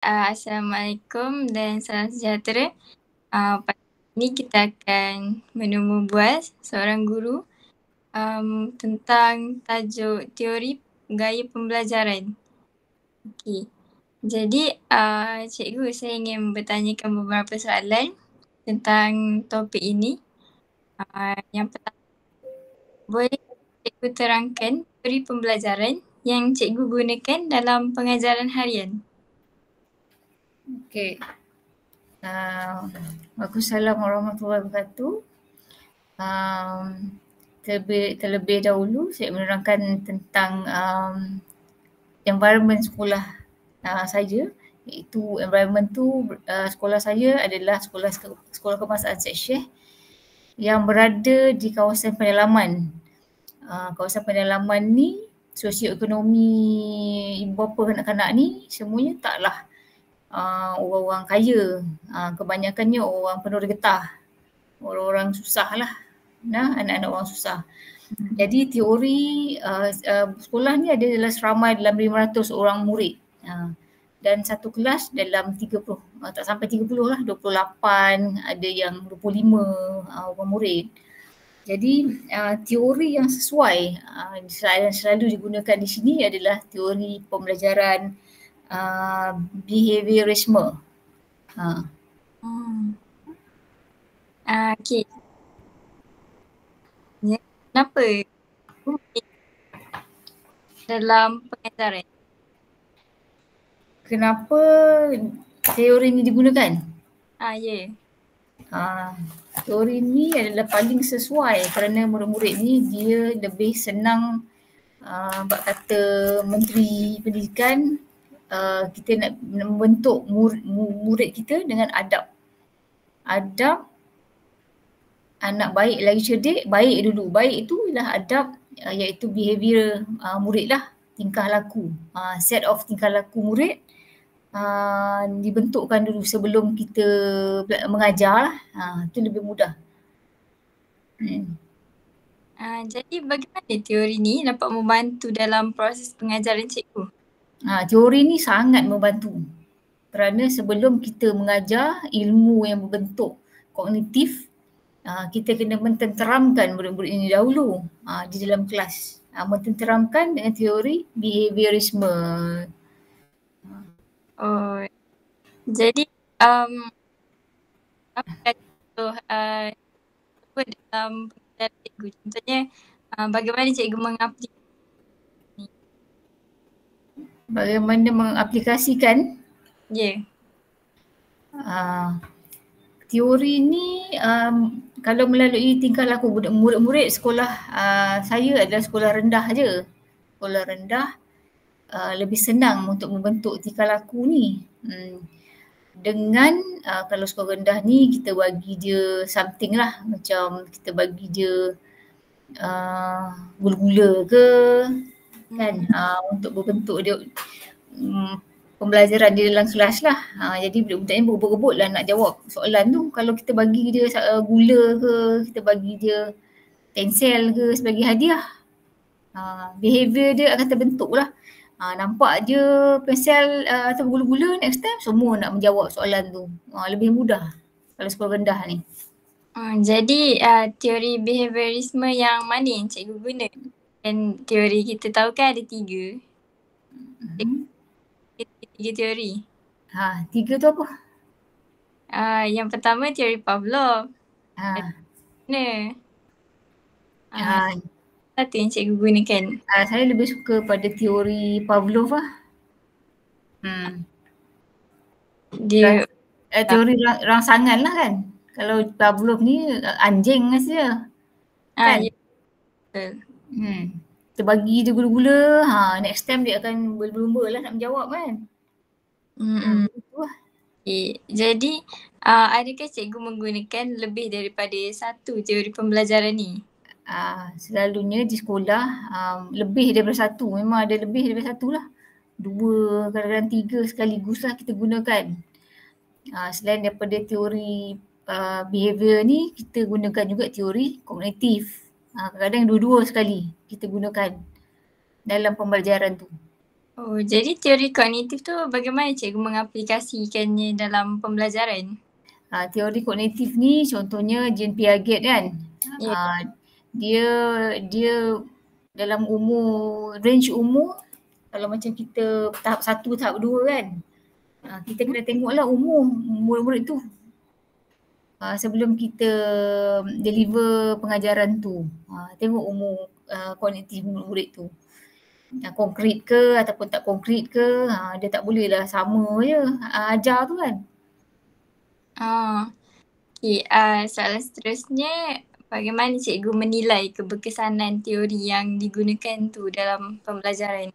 Assalamualaikum dan salam sejahtera. Pada ini kita akan menemu buas seorang guru tentang tajuk teori gaya pembelajaran. Okey. Jadi cikgu, saya ingin bertanyakan beberapa soalan tentang topik ini. Yang pertama, boleh cikgu terangkan teori pembelajaran yang cikgu gunakan dalam pengajaran harian? Okey. Waalaikumsalam warahmatullahi wabarakatuh. Terlebih dahulu saya menerangkan tentang environment sekolah saya, iaitu environment tu sekolah saya adalah sekolah kebangsaan Syed Syekh yang berada di kawasan pedalaman. Kawasan pedalaman ni sosioekonomi ibu bapa kanak-kanak ni semuanya taklah orang-orang kaya, kebanyakannya orang penuh getah, orang-orang susah lah, anak-anak orang susah. Jadi teori sekolah ni ada dalam seramai dalam 500 orang murid dan satu kelas dalam 30, tak sampai 30 lah, 28, ada yang 25 orang murid. Jadi teori yang sesuai yang selalu digunakan di sini adalah teori pembelajaran behaviorisme. Okey. Kenapa dalam pengajaran? Kenapa teori ini digunakan? Ya. Teori ni adalah paling sesuai kerana murid-murid ni dia lebih senang bak kata Menteri Pendidikan, kita nak membentuk murid kita dengan adab. Adab, anak baik lagi cerdik, baik dulu. Baik itu ialah adab, iaitu behaviour murid lah, tingkah laku. Set of tingkah laku murid dibentukkan dulu sebelum kita mengajar lah. Itu lebih mudah. Jadi bagaimana teori ni dapat membantu dalam proses pengajaran cikgu? Teori ni sangat membantu kerana sebelum kita mengajar ilmu yang berbentuk kognitif, kita kena mententeramkan murid-murid ini dahulu di dalam kelas. Mententeramkan dengan teori behaviorisme. Jadi apa contoh dalam pengajaran cikgu? Contohnya bagaimana cikgu mengaplikasikan? Bagaimana mengaplikasikan? Ya. Teori ni kalau melalui tingkah laku murid-murid sekolah saya adalah sekolah rendah je. Sekolah rendah lebih senang untuk membentuk tingkah laku ni. Dengan kalau sekolah rendah ni kita bagi dia something lah, macam kita bagi dia gula-gula ke kan, untuk berbentuk dia pembelajaran dia dalam kelas lah. Jadi budak-budak ni berebut-rebut lah nak jawab soalan tu. Kalau kita bagi dia gula ke, kita bagi dia pensel ke sebagai hadiah, behaviour dia akan terbentuk lah. Nampak je pensel atau gula-gula, next time semua nak menjawab soalan tu. Lebih mudah kalau sekolah rendah ni. Jadi teori behaviorisme yang mana yang cikgu guna? Dan teori kita tahu kan ada 3. Tiga teori. 3 tu apa? Yang pertama teori Pavlov. Mana? Satu yang cikgu gunakan. Saya lebih suka pada teori Pavlov lah. Dia teori rangsangan lah kan. Kalau Pavlov ni anjing saja. Kan? Ya. Betul. Kita bagi dia gula-gula, next time dia akan berlumba lah nak menjawab kan. Jadi adakah cikgu menggunakan lebih daripada satu teori pembelajaran ni? Selalunya di sekolah lebih daripada satu, memang ada lebih daripada satu lah. 2, kadang-kadang 3 sekaligus lah kita gunakan. Selain daripada teori behaviour ni, kita gunakan juga teori kognitif. Kadang-kadang dua-dua sekali kita gunakan dalam pembelajaran tu. Oh, jadi teori kognitif tu bagaimana cikgu mengaplikasikannya dalam pembelajaran? Teori kognitif ni contohnya Jean Piaget kan. Ya. Dia dia dalam range umur, kalau macam kita tahap 1, tahap 2 kan. Kita kena tengoklah umur murid-murid tu. Sebelum kita deliver pengajaran tu. Tengok umur kognitif murid tu. Konkret ke ataupun tak konkret ke, dia tak boleh lah sama je ajar tu kan. Okay, soalan seterusnya, bagaimana cikgu menilai keberkesanan teori yang digunakan tu dalam pembelajaran?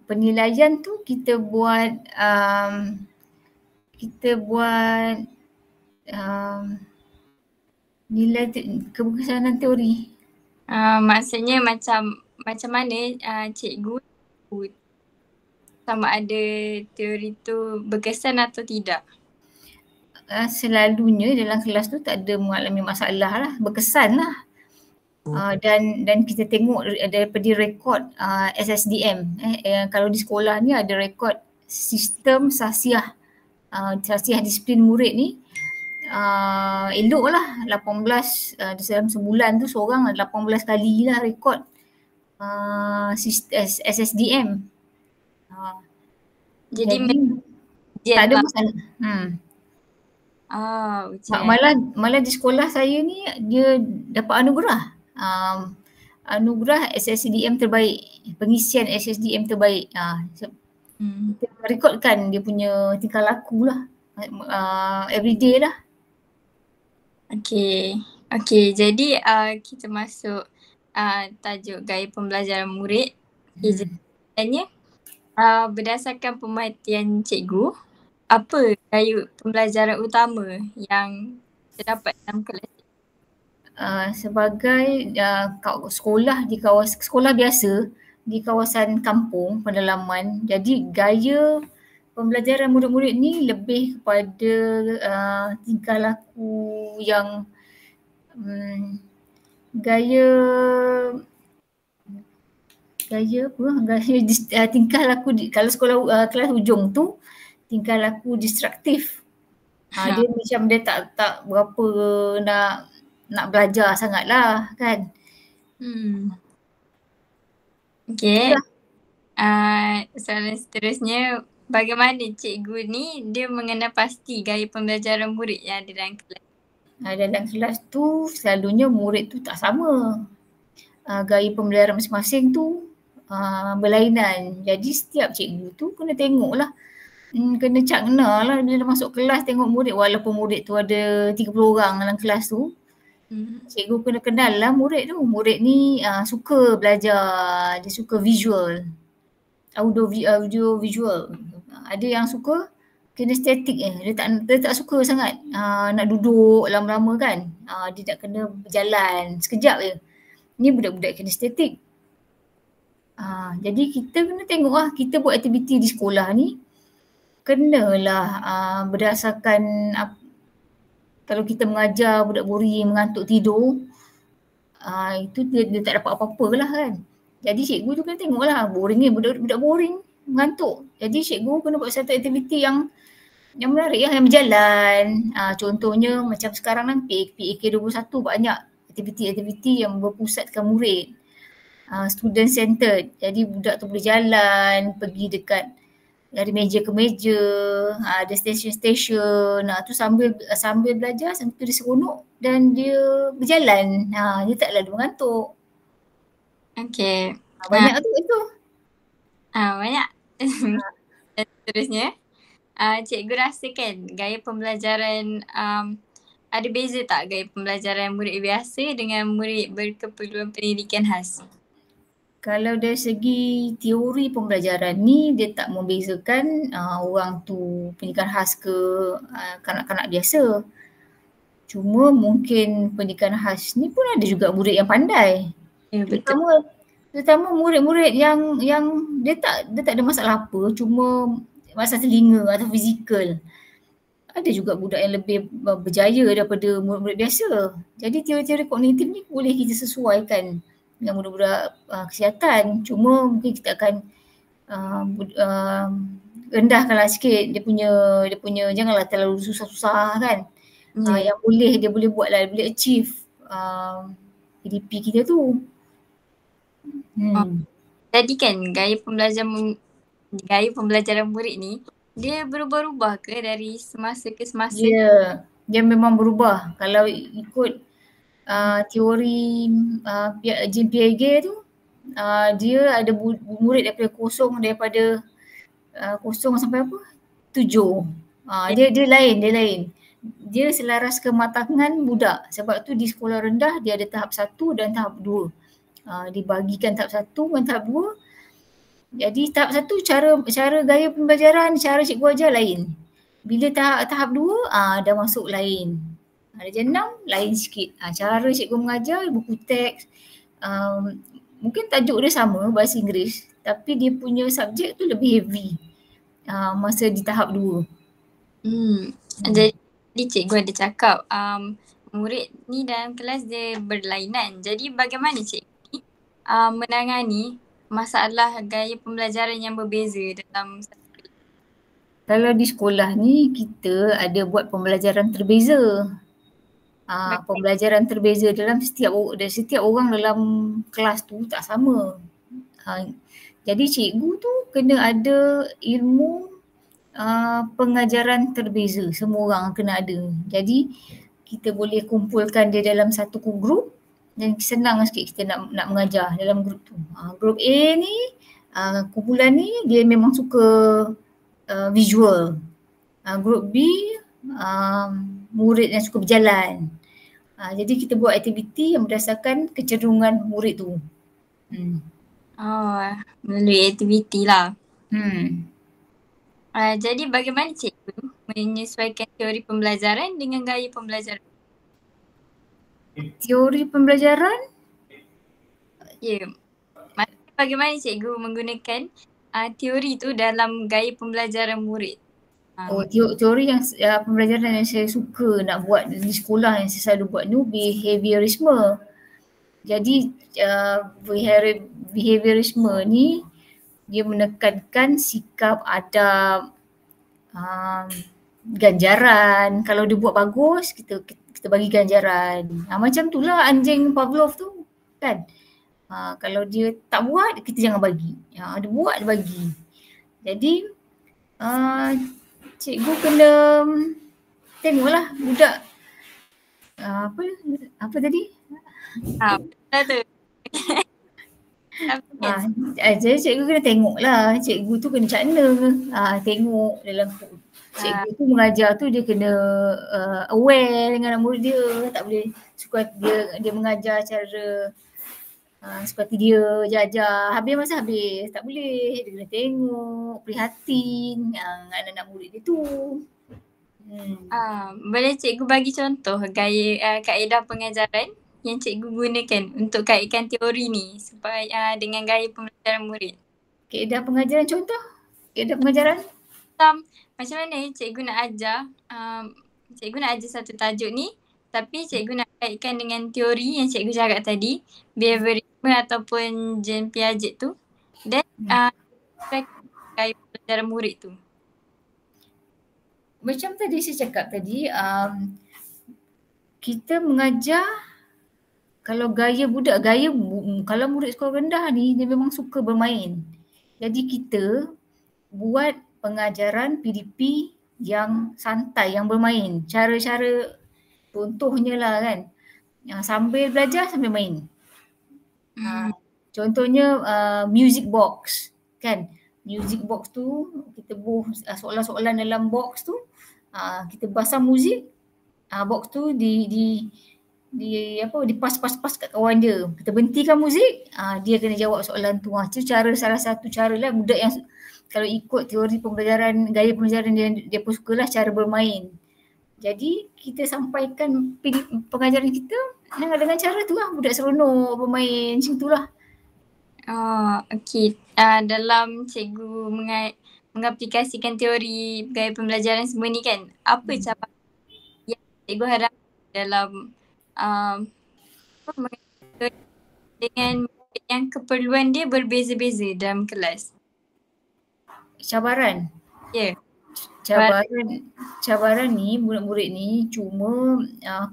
Penilaian tu kita buat nilai keberkesanan teori. Maksudnya macam mana cikgu sama ada teori tu berkesan atau tidak? Selalunya dalam kelas tu tak ada mengalami masalah lah, berkesan lah. Dan kita tengok daripada rekod SSDM. Kalau di sekolah ni ada rekod sistem sasiah disiplin murid ni. Elok lah 18 dalam sebulan tu seorang 18 kali lah rekod SSDM. Jadi tak ada masalah. Malah di sekolah saya ni dia dapat anugerah. Anugerah SSDM terbaik, pengisian SSDM terbaik. Kita rekodkan dia punya tingkah laku lah. Everyday lah. Okay, jadi kita masuk tajuk gaya pembelajaran murid. Sebenarnya berdasarkan pemerhatian cikgu, apa gaya pembelajaran utama yang terdapat dalam kelas? Sebagai sekolah biasa di kawasan kampung pedalaman, jadi gaya pembelajaran murid-murid ni lebih kepada tingkah laku yang tingkah laku kalau sekolah kelas hujung tu tingkah laku destruktif. Dia macam dia tak berapa nak belajar sangatlah kan. Okay. Soalan seterusnya, bagaimana cikgu ni dia mengenal pasti gaya pembelajaran murid yang ada dalam kelas? Dalam kelas tu selalunya murid tu tak sama. Gaya pembelajaran masing-masing tu berlainan. Jadi setiap cikgu tu kena tengok lah. Kena cakna lah bila masuk kelas tengok murid, walaupun murid tu ada 30 orang dalam kelas tu. Cikgu kena kenal lah murid tu. Murid ni suka belajar, dia suka visual, audio visual. Ada yang suka kinestetik dia tak suka sangat nak duduk lama-lama kan. Dia tak kena berjalan sekejap je. Ni budak-budak kinestetik. Jadi kita kena tengok lah, kita buat aktiviti di sekolah ni kenalah berdasarkan kalau kita mengajar budak boring mengantuk tidur, itu dia tak dapat apa-apa lah kan. Jadi cikgu tu kena tengok lah, boring ni budak boring mengantuk. Jadi cikgu kena buat satu aktiviti yang menarik lah, yang berjalan. Contohnya macam sekarang kan PAK21 banyak aktiviti-aktiviti yang berpusatkan murid. Student centered. Jadi budak tu boleh jalan, pergi dekat dari meja ke meja, ada station-station, tu sambil belajar, sambil dia seronok dan dia berjalan. Dia tak lalu mengantuk. Okay. Banyak tu itu. Banyak. Seterusnya, cikgu rasa kan gaya pembelajaran ada beza tak gaya pembelajaran murid biasa dengan murid berkeperluan pendidikan khas? Kalau dari segi teori pembelajaran ni, dia tak membezakan orang tu pendidikan khas ke kanak-kanak biasa. Cuma mungkin pendidikan khas ni pun ada juga murid yang pandai. Ya, betul. Terutama murid-murid yang dia tak ada masalah apa, cuma masalah telinga atau fizikal. Ada juga budak yang lebih berjaya daripada murid-murid biasa. Jadi teori-teori kognitif ni boleh kita sesuaikan dengan budak-budak kesihatan. Cuma mungkin kita akan rendahkanlah sikit dia punya janganlah terlalu susah-susah kan. Yang dia boleh buat lah, dia boleh achieve PDP kita tu. Jadi kan gaya pembelajaran murid ni dia berubah-ubah ke dari semasa ke semasa? Ya, dia memang berubah. Kalau ikut teori Jean Piaget tu, dia ada murid daripada kosong sampai apa? 7. Dia lain. Dia selaras kematangan budak. Sebab tu di sekolah rendah dia ada tahap 1 dan tahap 2. Dibagikan tahap 1 dan tahap 2. Jadi tahap 1 cara gaya pembelajaran, cara cikgu ajar lain. Bila tahap 2 dah masuk lain. Darjah 6 lain sikit. Cara cikgu mengajar, buku teks, mungkin tajuk dia sama bahasa Inggeris tapi dia punya subjek tu lebih heavy masa di tahap 2. Jadi cikgu ada cakap murid ni dalam kelas dia berlainan. Jadi bagaimana cikgu ni menangani masalah gaya pembelajaran yang berbeza dalam kalau di sekolah ni kita ada buat pembelajaran terbeza. Pembelajaran terbeza dalam setiap orang dalam kelas tu tak sama. Jadi cikgu tu kena ada ilmu pengajaran terbeza, semua orang kena ada. Jadi kita boleh kumpulkan dia dalam satu grup dan senang sikit kita nak mengajar dalam grup tu. Grup A ni, kumpulan ni dia memang suka visual. Grup B, murid yang suka berjalan. Jadi kita buat aktiviti yang berdasarkan kecenderungan murid tu. Melalui aktiviti lah. Hmm. Jadi bagaimana cikgu menyesuaikan teori pembelajaran dengan gaya pembelajaran? Teori pembelajaran? Ya. Maksudnya bagaimana cikgu menggunakan teori tu dalam gaya pembelajaran murid? Teori yang pembelajaran yang saya suka nak buat di sekolah yang saya selalu buat ni behaviorisme. Jadi behaviorisme ni dia menekankan sikap, adab, ganjaran. Kalau dia buat bagus, kita bagi ganjaran. Macam tu lah anjing Pavlov tu kan. Kalau dia tak buat, kita jangan bagi. Dia buat, dia bagi. Jadi cikgu kena tengoklah budak apa tadi? Betul tu. Jadi cikgu kena tengoklah, cikgu tu kena cakna tengok dalam cikgu tu mengajar tu dia kena aware dengan anak murid dia, tak boleh suka dia mengajar cara suka hati dia ajar habis masa habis, tak boleh, dia kena tengok, prihatin dengan anak murid dia tu. Boleh cikgu bagi contoh gaya kaedah pengajaran yang cikgu gunakan untuk kaitkan teori ni supaya dengan gaya pembelajaran murid? Kaedah pengajaran contoh? Kaedah pengajaran? Macam mana cikgu nak ajar, cikgu nak ajar satu tajuk ni tapi cikgu nak kaitkan dengan teori yang cikgu cakap tadi, behaviorisme ataupun Jean Piaget tu, dan gaya pembelajaran murid tu. Macam tadi saya cakap tadi, kita mengajar kalau kalau murid sekolah rendah ni dia memang suka bermain. Jadi kita buat pengajaran PDP yang santai, yang bermain. Cara-cara contohnya lah kan, sambil belajar sambil main. Contohnya music box kan. Music box tu kita buat soalan-soalan dalam box tu, kita pasang muzik, box tu dipas kat kawan dia. Kita berhentikan muzik, dia kena jawab soalan tu. Itu salah satu cara lah budak yang kalau ikut teori pembelajaran, gaya pembelajaran dia pun sukalah cara bermain. Jadi kita sampaikan pengajaran kita dengan cara tu lah, budak seronok bermain macam tu lah. Okey. Dalam cikgu mengaplikasikan teori gaya pembelajaran semua ni kan, apa cara yang cikgu harap dalam dengan yang keperluan dia berbeza-beza dalam kelas? cabaran. Ya. Cabaran ni murid-murid ni cuma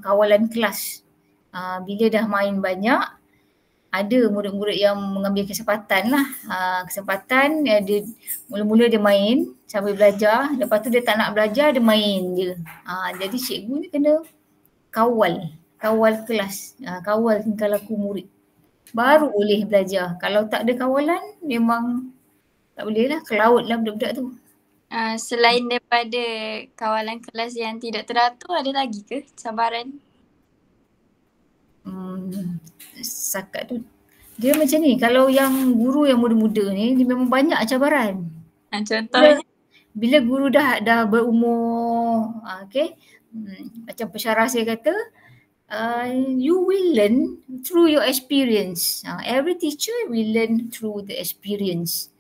kawalan kelas. Bila dah main banyak, ada murid-murid yang mengambil kesempatan lah. Kesempatan dia mula-mula dia main sambil belajar, lepas tu dia tak nak belajar, dia main je. Jadi cikgu ni kena kawal kelas, kawal tingkah laku murid. Baru boleh belajar. Kalau tak ada kawalan memang tak boleh lah, ke laut lah budak-budak tu. Selain daripada kawalan kelas yang tidak teratur, ada lagi ke cabaran? Sakat tu dia macam ni, kalau yang guru yang muda-muda ni dia memang banyak cabaran. Contohnya? Bila guru dah berumur, macam pensyarah saya kata, you will learn through your experience. Every teacher will learn through the experience.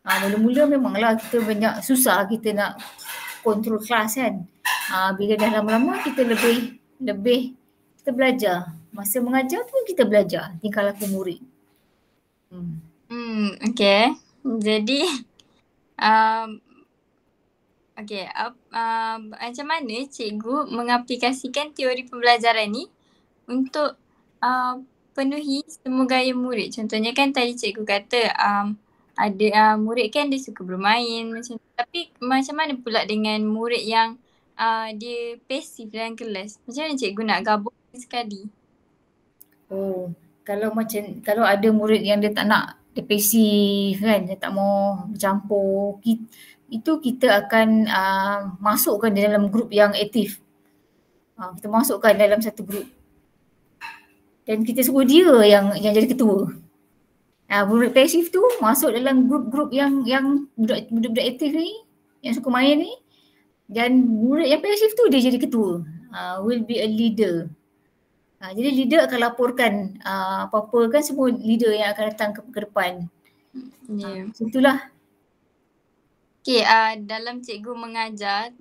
Mula-mula memanglah kita banyak susah kita nak kontrol kelas kan. Bila dah lama-lama kita lebih kita belajar. Masa mengajar tu kita belajar tingkah laku murid. Okay. Jadi macam mana cikgu mengaplikasikan teori pembelajaran ni untuk penuhi semua gaya murid? Contohnya kan tadi cikgu kata ada murid kan dia suka bermain macam tu. Tapi macam mana pula dengan murid yang dia pasif dalam kelas? Macam mana cikgu nak gabungkan sekali? Kalau ada murid yang dia tak nak, dia pasif kan, dia tak mau bercampur, itu kita akan masukkan dalam grup yang aktif. Kita masukkan dalam satu grup. Dan kita suruh dia yang jadi ketua. Murid pasif tu masuk dalam grup-grup yang budak-budak aktif ni, yang suka main ni, dan murid yang pasif tu dia jadi ketua. Will be a leader. Jadi leader akan laporkan apa-apa kan, semua leader yang akan datang ke depan. Itulah. Okay, dalam cikgu mengajar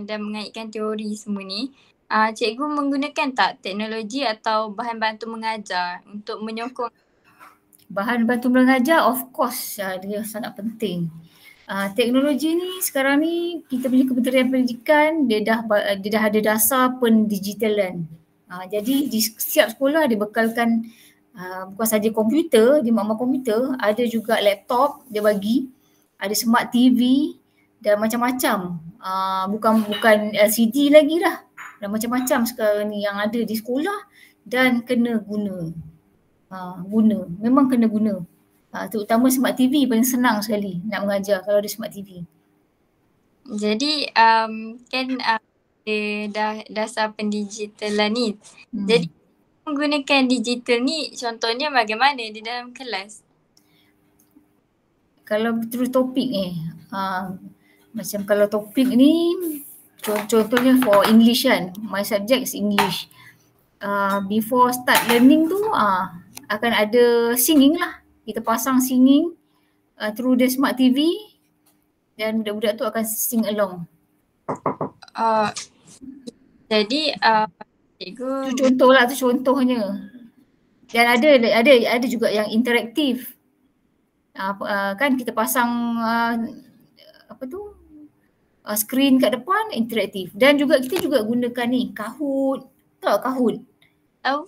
dan mengaitkan teori semua ni, cikgu menggunakan tak teknologi atau bahan bantu mengajar untuk menyokong? Bahan bantu mengajar of course dia sangat penting. Teknologi ni sekarang ni kita punya Kementerian Pendidikan dia dah ada dasar pendigitalan. Jadi di setiap sekolah dibekalkan bukan saja komputer, di makmal komputer, ada juga laptop dia bagi, ada smart TV dan macam-macam. Bukan LCD lagi lah. Dan macam-macam sekarang ni yang ada di sekolah dan kena guna. Memang kena guna. Terutama smart TV paling senang sekali nak mengajar kalau ada smart TV. Jadi kan dah dasar pendigitalan ni. Jadi menggunakan digital ni contohnya bagaimana di dalam kelas? Kalau terus topik ni, macam kalau topik ni contohnya for English kan, my subject is English. Before start learning tu akan ada singing lah. Kita pasang singing through the smart TV dan budak-budak tu akan sing along. Jadi cikgu, tu contohlah, tu contohnya. Dan ada juga yang interaktif. Kan kita pasang skrin kat depan interaktif. Dan juga kita juga gunakan ni Kahoot. Tahu Kahoot? Tahu.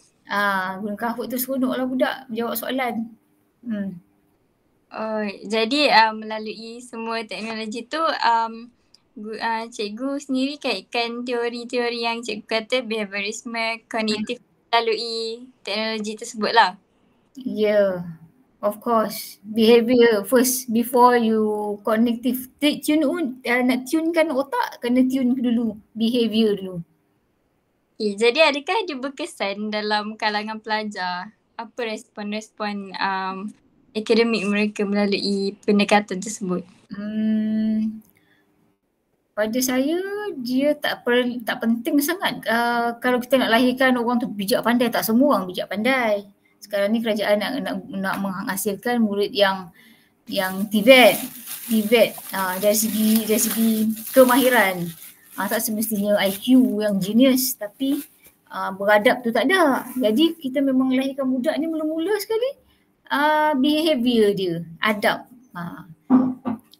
Guna Kahoot tu seronoklah budak jawab soalan. Jadi melalui semua teknologi tu cikgu sendiri kaitkan teori-teori yang cikgu kata behaviorisme, kognitif melalui teknologi tersebut lah. Yeah, of course. Behavior first before you cognitive. Nak tunekan otak, kena tune dulu behavior dulu. Okay, jadi adakah dia berkesan dalam kalangan pelajar? Apa respon-respon akademik mereka melalui pendekatan tersebut? Pada saya dia tak penting sangat. Kalau kita nak lahirkan orang tu bijak pandai, tak semua orang bijak pandai. Sekarang ni kerajaan nak menghasilkan murid yang TVET dari segi kemahiran. Tak semestinya IQ yang genius, tapi beradab tu tak ada. Jadi kita memang lahirkan budak ni mula-mula sekali behavior dia, adab.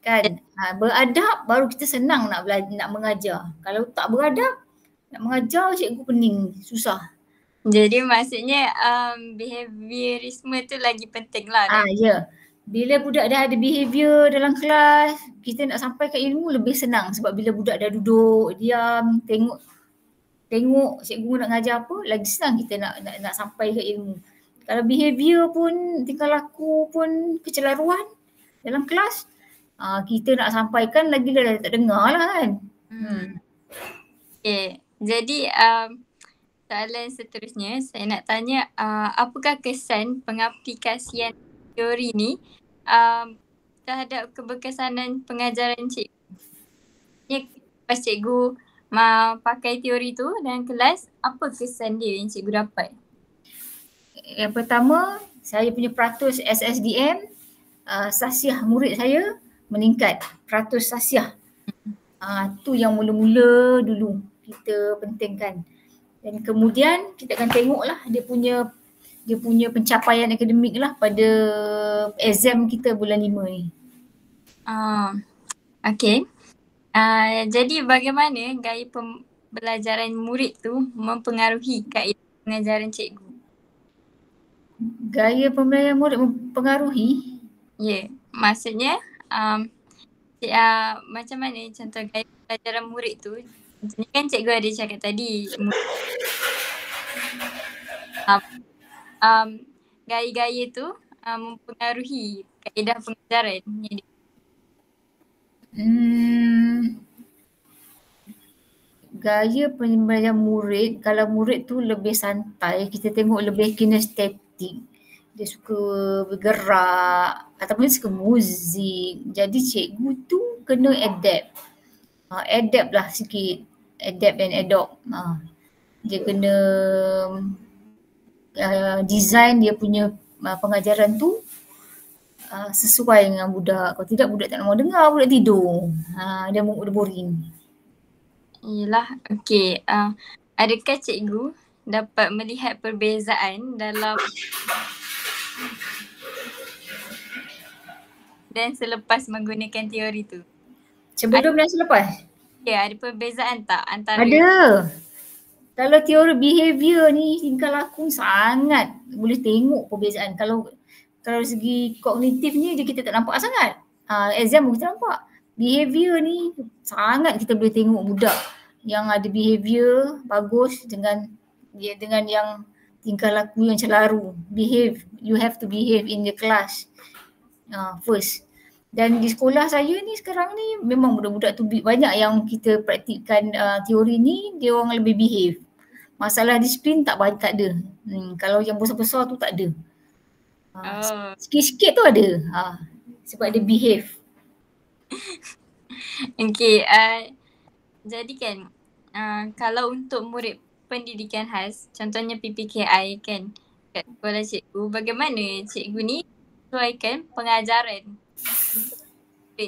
kan. Beradab baru kita senang nak nak mengajar. Kalau tak beradab, nak mengajar cikgu pening, susah. Jadi maksudnya behaviorisme tu lagi penting lah. Ya. Bila budak dah ada behaviour dalam kelas, kita nak sampaikan ilmu lebih senang sebab bila budak dah duduk, diam, tengok cikgu nak ngajar apa, lagi senang kita nak sampaikan ilmu. Kalau behaviour pun, tingkah laku pun kecelaruan dalam kelas, kita nak sampaikan lagi dah tak dengar lah kan. Okay. Jadi soalan seterusnya saya nak tanya apakah kesan pengaplikasian teori ni terhadap keberkesanan pengajaran cikgu? Pas cikgu pakai teori tu dalam kelas, apa kesan dia yang cikgu dapat? Yang pertama, saya punya peratus SSDM, sasiah murid saya meningkat, peratus sasiah. Tu yang mula-mula dulu kita pentingkan. Dan kemudian kita akan tengoklah dia punya pencapaian akademik lah pada exam kita bulan 5 ni. Okay. Jadi bagaimana gaya pembelajaran murid tu mempengaruhi kaedah pengajaran cikgu? Gaya pembelajaran murid mempengaruhi? Ya, maksudnya macam mana contoh gaya pembelajaran murid tu? Contohnya kan cikgu ada cakap tadi gaya-gaya tu mempengaruhi kaedah pengajaran. Gaya pembelajaran murid, kalau murid tu lebih santai, kita tengok lebih kinestetik, dia suka bergerak ataupun suka muzik, jadi cikgu tu kena adapt. Adapt lah sikit, adapt and adopt. Dia kena design dia punya pengajaran tu sesuai dengan budak. Kalau tidak, budak tak mau dengar, budak tidur. Dia boring. Yelah, okay. Adakah cikgu dapat melihat perbezaan dalam dan selepas menggunakan teori tu? Sebelum dan selepas? Ya, ada perbezaan tak antara? Ada. Kalau teori behaviour ni, tingkah laku sangat boleh tengok perbezaan. Kalau segi kognitifnya je kita tak nampak sangat. Exam pun kita nampak. Behaviour ni sangat kita boleh tengok budak yang ada behaviour bagus dengan yang tingkah laku yang celaru. Behave, you have to behave in the class first. Dan di sekolah saya ni sekarang ni memang budak-budak tu banyak yang kita praktikkan teori ni, dia orang lebih behave. Masalah disiplin tak ada. Kalau yang besar-besar tu tak ada. Sikit-sikit tu ada. Sebab dia behave. Okay. Jadi kan kalau untuk murid pendidikan khas, contohnya PPKI kan, kat sekolah cikgu, bagaimana cikgu ni sesuaikan pengajaran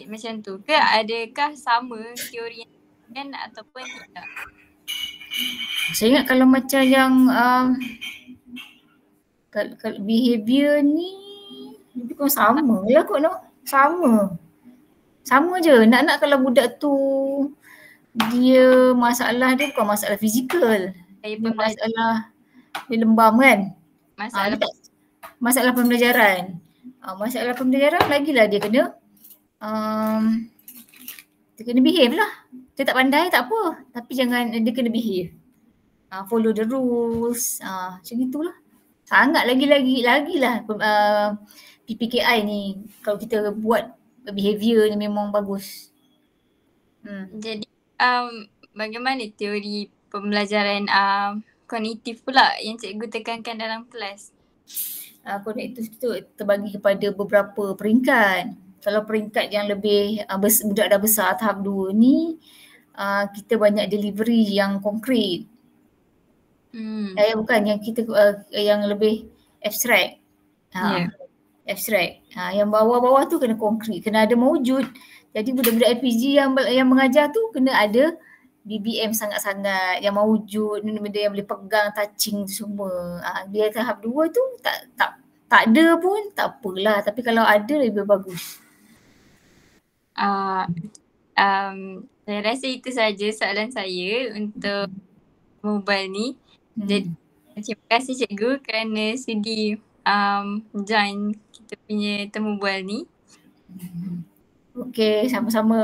macam tu ke? Adakah sama teori yang ataupun tidak? Saya ingat kalau macam yang kalau behaviour ni lebih kurang sama lah kot no. Sama je. Nak kalau budak tu dia masalah dia bukan masalah fizikal. Dia masalah dia lembam kan. Masalah pembelajaran. Masalah pembelajaran lagilah dia kena behave lah. Dia tak pandai tak apa, tapi jangan dia kena behave. Follow the rules. Macam itulah. Sangat lagi-lagi lah PPKI ni kalau kita buat behaviour ni memang bagus. Jadi bagaimana teori pembelajaran kognitif pula yang cikgu tekankan dalam kelas? Kognitif tu terbagi kepada beberapa peringkat. Kalau peringkat yang lebih budak dah besar tahap 2 ni, kita banyak delivery yang konkret. Bukan yang kita yang lebih abstrak. Abstrak. Yang bawah-bawah tu kena konkret, kena ada mewujud. Jadi budak-budak LPG yang mengajar tu kena ada BBM sangat-sangat yang mewujud, benda yang boleh pegang, touching semua. Biar tahap 2 tu tak ada pun tak apalah, tapi kalau ada lebih bagus. Saya rasa itu saja soalan saya untuk mobile ni. Jadi Hmm. terima kasih cikgu kerana sudi join kita punya temu bual ni. Okey, sama-sama.